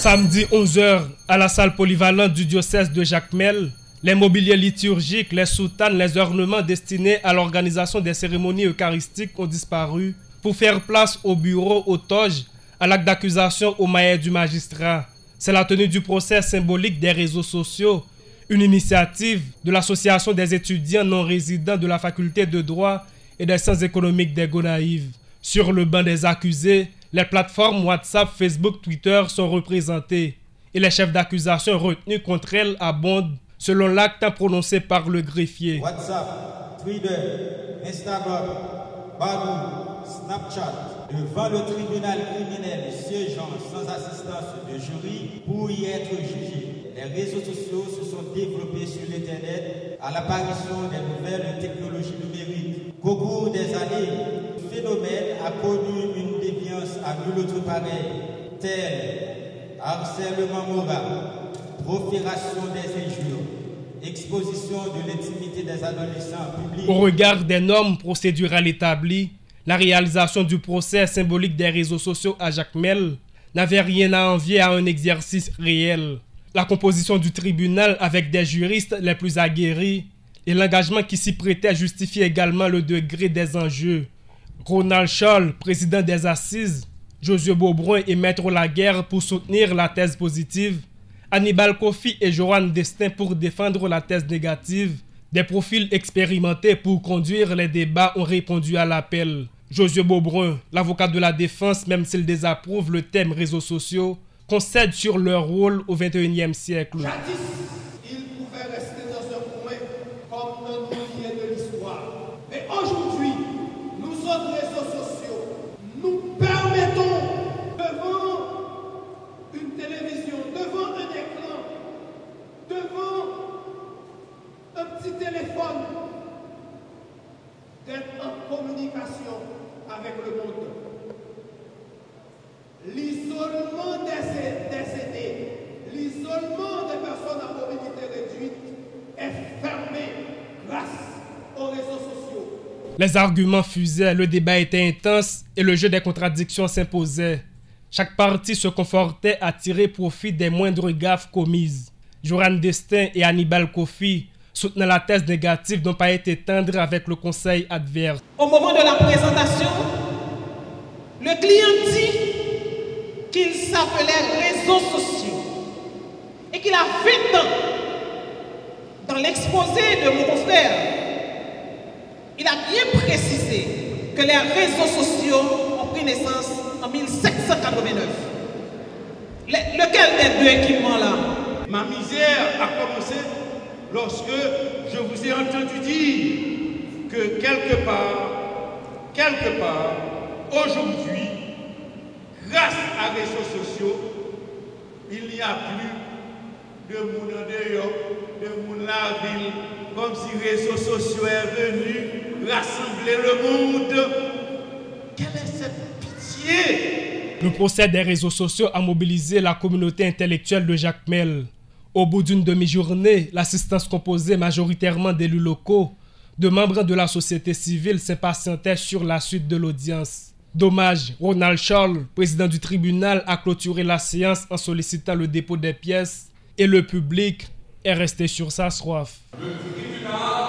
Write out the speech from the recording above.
Samedi 11h, à la salle polyvalente du diocèse de Jacmel, les mobiliers liturgiques, les soutanes, les ornements destinés à l'organisation des cérémonies eucharistiques ont disparu pour faire place au bureau, aux toges, à l'acte d'accusation au maillet du magistrat. C'est la tenue du procès symbolique des réseaux sociaux, une initiative de l'Association des étudiants non résidents de la faculté de droit et des sciences économiques des Gonaïves. Sur le banc des accusés, les plateformes WhatsApp, Facebook, Twitter sont représentées et les chefs d'accusation retenus contre elles abondent selon l'acte prononcé par le greffier. WhatsApp, Twitter, Instagram, Badoo, Snapchat, devant le tribunal criminel siégeant sans assistance de jury pour y être jugé. Les réseaux sociaux se sont développés sur l'Internet à l'apparition des nouvelles technologies numériques. Au cours des années, ce phénomène a connu une déviance à nul autre pareil, tel harcèlement moral, profération des injures, exposition de l'intimité des adolescents publics. Au regard des normes procédurales établies, la réalisation du procès symbolique des réseaux sociaux à Jacmel n'avait rien à envier à un exercice réel. La composition du tribunal avec des juristes les plus aguerris et l'engagement qui s'y prêtait justifie également le degré des enjeux. Ronald Scholl, président des Assises, Josué Beaubrun et Maître Laguerre pour soutenir la thèse positive, Hannibal Kofi et Joran Destin pour défendre la thèse négative, des profils expérimentés pour conduire les débats ont répondu à l'appel. Josué Beaubrun, l'avocat de la défense, même s'il désapprouve le thème réseaux sociaux, concède sur leur rôle au XXIe siècle. Jadis, ils pouvaient rester dans un coin comme un oublié de l'histoire. Mais aujourd'hui, nous autres réseaux sociaux, nous permettons devant une télévision, devant un écran, devant un petit téléphone, d'être en communication avec le monde. L'isolement des aînés, l'isolement des personnes à mobilité réduite est fermé grâce aux réseaux sociaux. Les arguments fusaient, le débat était intense et le jeu des contradictions s'imposait. Chaque partie se confortait à tirer profit des moindres gaffes commises. Joran Destin et Hannibal Kofi soutenaient la thèse négative n'ont pas été tendres avec le conseil adverse. Au moment de la présentation, le client dit qu'il s'appelait réseaux sociaux et qu'il a 20 ans. Dans l'exposé de mon confrère, il a bien précisé que les réseaux sociaux ont pris naissance en 1789. Lequel des deux équipements-là? Ma misère a commencé lorsque je vous ai entendu dire que quelque part, aujourd'hui, grâce à réseaux sociaux, il n'y a plus de monde en dehors, de monde la ville, comme si les réseaux sociaux est venu rassembler le monde. Quelle est cette pitié? Le procès des réseaux sociaux a mobilisé la communauté intellectuelle de Jacmel. Au bout d'une demi-journée, l'assistance composée majoritairement d'élus locaux, de membres de la société civile s'impatientait sur la suite de l'audience. Dommage, Ronald Scholl, président du tribunal, a clôturé la séance en sollicitant le dépôt des pièces et le public est resté sur sa soif. Le tribunal